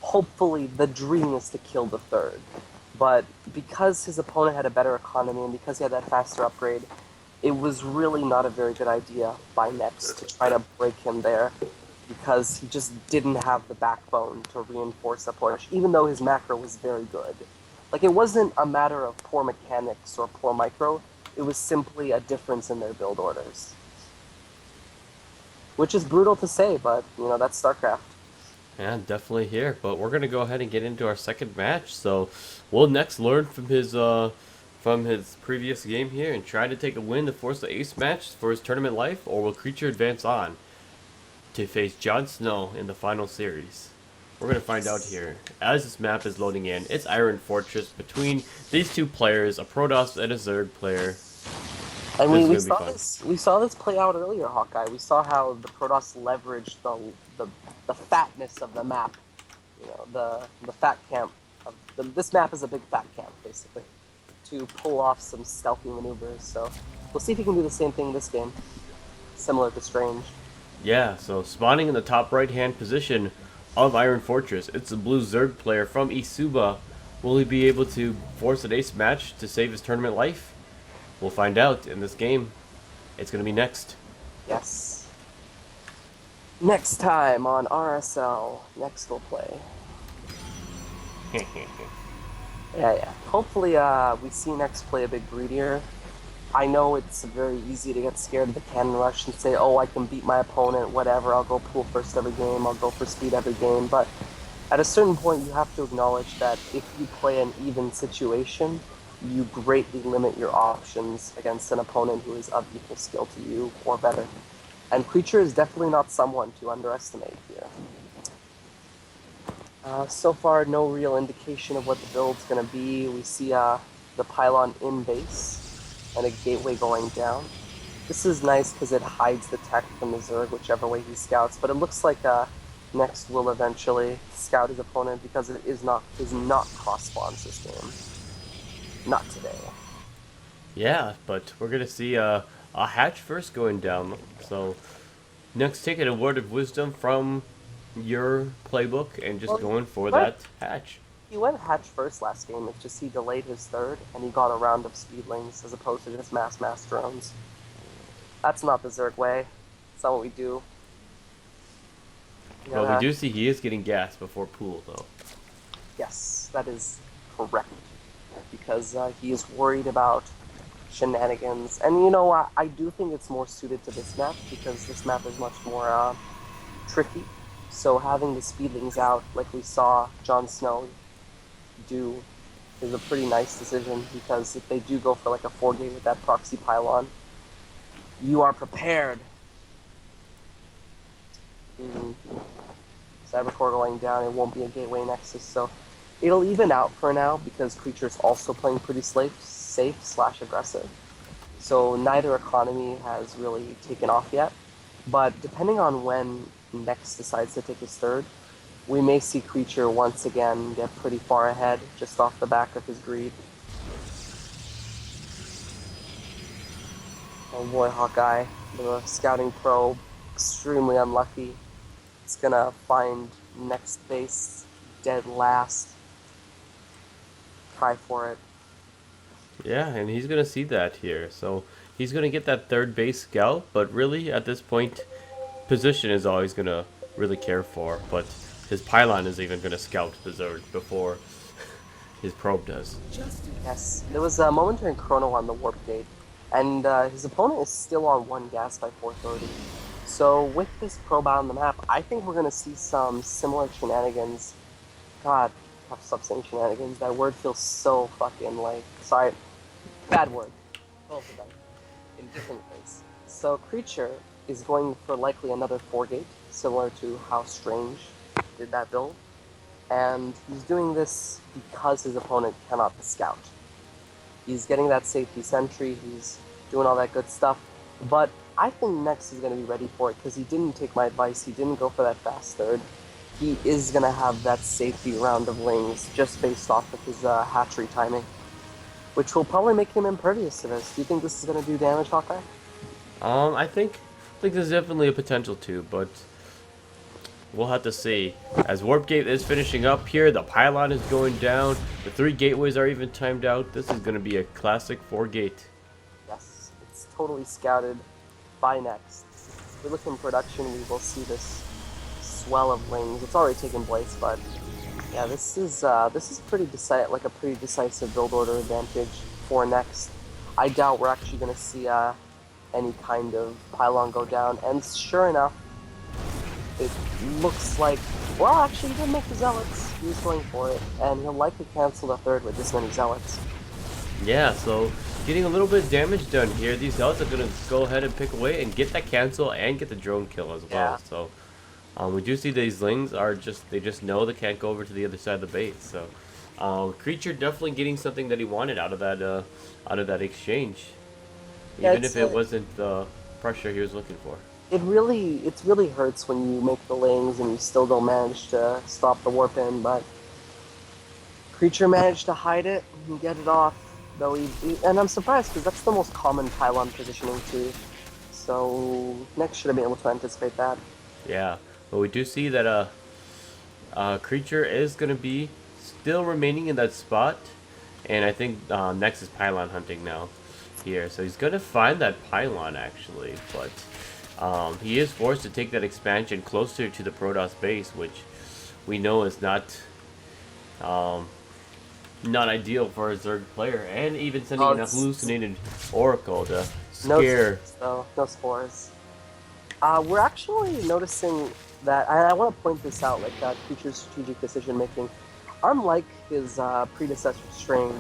hopefully the dream is to kill the third. But because his opponent had a better economy and because he had that faster upgrade, it was really not a very good idea by Nex to try to break him there because he just didn't have the backbone to reinforce a push, even though his macro was very good. Like, it wasn't a matter of poor mechanics or poor micro, it was simply a difference in their build orders. Which is brutal to say, but, that's StarCraft. Yeah, definitely here. But we're gonna go ahead and get into our second match. So we'll next learn from his previous game here and try to take a win to force the ace match for his tournament life, or will Creature advance on to face JonSnow in the final series? We're gonna find out here as this map is loading in. It's Iron Fortress between these two players, a Protoss and a Zerg player. And This we, is we gonna be saw fun. this we saw this play out earlier, Hawkeye. We saw how the Protoss leveraged the fatness of the map. The fat camp. This map is a big fat camp, basically, to pull off some stealthy maneuvers. So we'll see if he can do the same thing this game, similar to Strange. Yeah, so spawning in the top right hand position of Iron Fortress, it's the blue Zerg player from Isuba. Will he be able to force an ace match to save his tournament life? We'll find out in this game. It's going to be next. Yes. Next time on RSL, next we'll play. Yeah. Hopefully, we see next play a bit greedier. I know it's very easy to get scared of the cannon rush and say, oh, I can beat my opponent, whatever, I'll go pool first every game, I'll go for speed every game, but at a certain point you have to acknowledge that if you play an even situation, you greatly limit your options against an opponent who is of equal skill to you or better. And Creature is definitely not someone to underestimate here. So far, no real indication of what the build's going to be. We see the pylon in base and a gateway going down. This is nice because it hides the tech from the Zerg, whichever way he scouts, but it looks like Next will eventually scout his opponent because it is not cross-spawn this game. Not today. Yeah, but we're going to see a hatch first going down. So next, take a word of wisdom from your playbook and just Well, going for what? that hatch. He went hatch first last game, it's just he delayed his third, and he got a round of speedlings as opposed to just mass drones. That's not the Zerg way. That's not what we do. You But we gotta, do see he is getting gas before pool, though. yes, that is correct. Because he is worried about shenanigans. And I do think it's more suited to this map, because this map is much more tricky. So having the speedlings out, like we saw JonSnow do, is a pretty nice decision, because if they do go for like a 4-gate with that proxy pylon, you are prepared. Cybercore going down, it won't be a gateway nexus, so it'll even out for now because Creature's also playing pretty safe/aggressive. So neither economy has really taken off yet, but depending on when Nex decides to take his third, we may see Creature once again get pretty far ahead just off the back of his greed. Oh boy, Hawkeye, the scouting probe, extremely unlucky. It's gonna find next base dead last. Try for it. Yeah, and he's going to see that here. So he's going to get that third base scout, but really at this point, position is all he's going to really care for. But his pylon is even going to scout the Zerg before his probe does. Yes, there was a momentary chrono on the warp gate, and his opponent is still on 1 gas by 4:30. So with this probe out on the map, I think we're gonna see some similar shenanigans. God, I have to stop saying shenanigans. That word feels so fucking like, sorry, bad word. Both of them in different ways. So Creature is going for likely another 4-gate, similar to how Strange did that build. And he's doing this because his opponent cannot scout. He's getting that safety sentry, he's doing all that good stuff, but I think Nex is going to be ready for it because he didn't take my advice, he didn't go for that fast third. He is going to have that safety round of lings just based off of his hatchery timing, which will probably make him impervious to this. Do you think this is going to do damage, Hawkeye? I think there's definitely a potential to, but we'll have to see. As Warp Gate is finishing up here, the pylon is going down, the 3 gateways are even timed out. This is going to be a classic 4-gate. Yes, it's totally scouted by next. If we look in production, we will see this swell of lings. It's already taken place, but yeah, this is pretty like a pretty decisive build order advantage for next. I doubt we're actually going to see any kind of pylon go down, and sure enough, it looks like, well, actually, he didn't make the zealots. He was going for it, and he'll likely cancel the third with this many zealots. Yeah, so getting a little bit of damage done here. These zealots are going to go ahead and pick away and get that cancel and get the drone kill as well. Yeah. So we do see these lings are they just know they can't go over to the other side of the base. So Creature definitely getting something that he wanted out of that exchange, Yeah, even if it wasn't the pressure he was looking for. It really hurts when you make the lings and you still don't manage to stop the warp in, but Creature managed to hide it and get it off. Though and I'm surprised because that's the most common pylon positioning too. So next should have been able to anticipate that. Yeah, but we do see that Creature is going to be still remaining in that spot, and I think next is pylon hunting now here. So he's going to find that pylon actually, but he is forced to take that expansion closer to the Protoss base, which we know is not ideal for a Zerg player, and even sending an hallucinated Oracle to scare. No spores. We're actually noticing that, and I want to point this out, like Creature's strategic decision making. Unlike his predecessor Strange,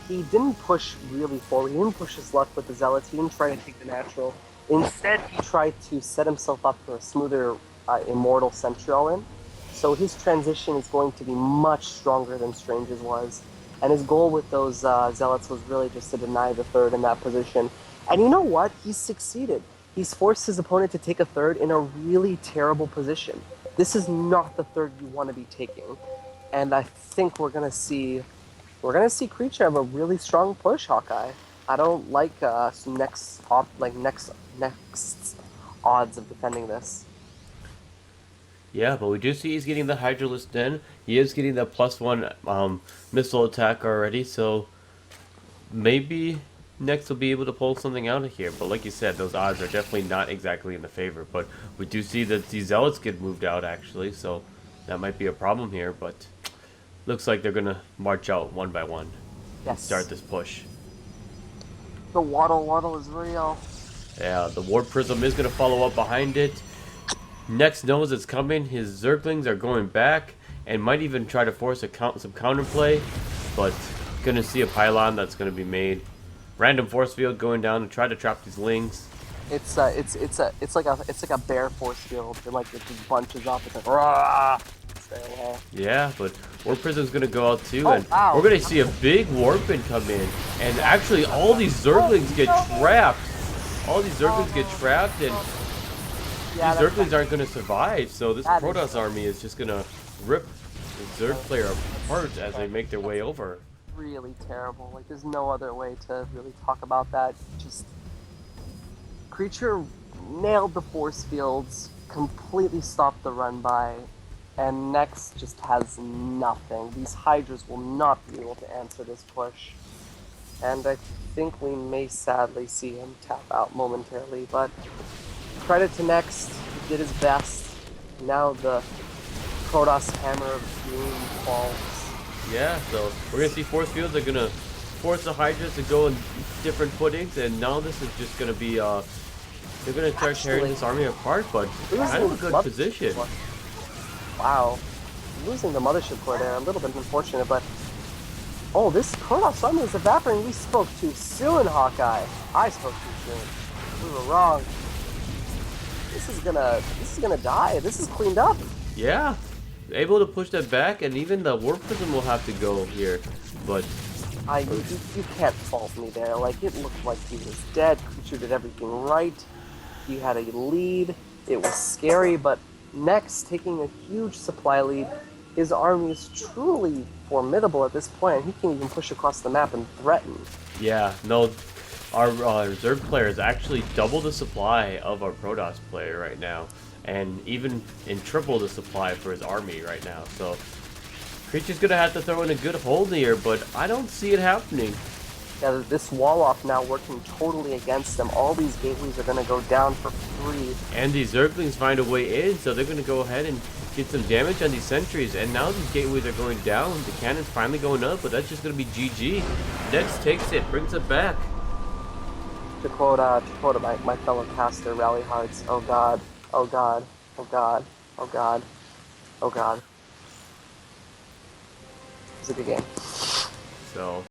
he didn't push really forward. He didn't push his luck with the Zealots. He didn't try to take the natural. Instead, he tried to set himself up for a smoother Immortal Sentry all-in. So his transition is going to be much stronger than Strange's was. And his goal with those Zealots was really just to deny the third in that position. And you know what? He's succeeded. He's forced his opponent to take a third in a really terrible position. This is not the third you want to be taking. And I think we're gonna see Creature have a really strong push, Hawkeye. I don't like next odds of defending this. Yeah, but we do see he's getting the Hydralisk in. He is getting the +1 missile attack already, so maybe next will be able to pull something out of here. But like you said, those odds are definitely not exactly in the favor. But we do see that these Zealots get moved out actually, so that might be a problem here. But looks like they're gonna march out one by one. Yes. Start this push. The waddle is real. Yeah, the Warp Prism is gonna follow up behind it. Next knows it's coming. His Zerglings are going back and might even try to force some counterplay, but gonna see a pylon that's gonna be made. Random force field going down to try to trap these lings. It's like a bear force field. It just bunches up. It's like rah. Stay away. Yeah, but Warp Prism's gonna go out too, Oh, and wow. we're gonna see a big Warpin come in, and actually all these Zerglings get trapped. All these Zerglings get trapped, and Yeah, these Zerglings aren't gonna survive. So this that is- Protoss army is just gonna rip the Zerg player apart as they make their way over. really terrible. Like, there's no other way to really talk about that. Just Creature nailed the force fields, completely stopped the run by, and next just has nothing. These Hydras will not be able to answer this push, and I think we may sadly see him tap out momentarily. But credit to next, he did his best. Now the Protoss Hammer of Doom falls. Yeah, so we're gonna see force fields are gonna force the Hydras to go in different footings, and now this is just gonna be they're gonna start tearing this army apart, but kind of a good position. Wow, losing the Mothership Core there, a little bit unfortunate, but oh, this Protoss army is evaporating. We spoke too soon, Hawkeye. I spoke too soon. We were wrong. This is gonna die. This is cleaned up. Yeah, able to push that back, and even the Warp Prism will have to go here, but You can't fault me there. Like, it looked like he was dead. Creature did everything right. He had a lead. It was scary, but next, taking a huge supply lead, his army is truly formidable at this point. He can even push across the map and threaten. yeah, no, our Zerg player is actually double the supply of our Protoss player right now. and even in triple the supply for his army right now. So Creature's gonna have to throw in a good hold here, but I don't see it happening. Yeah, this wall off now working totally against them. All these gateways are going to go down for free. And these Zerglings find a way in, so they're gonna go ahead and get some damage on these sentries. And now these gateways are going down. The cannon's finally going up, but that's just gonna be GG. Dex takes it, brings it back. To quote my fellow caster, Rally Hearts, oh god, oh god, oh god, oh god, oh god. It's a good game. So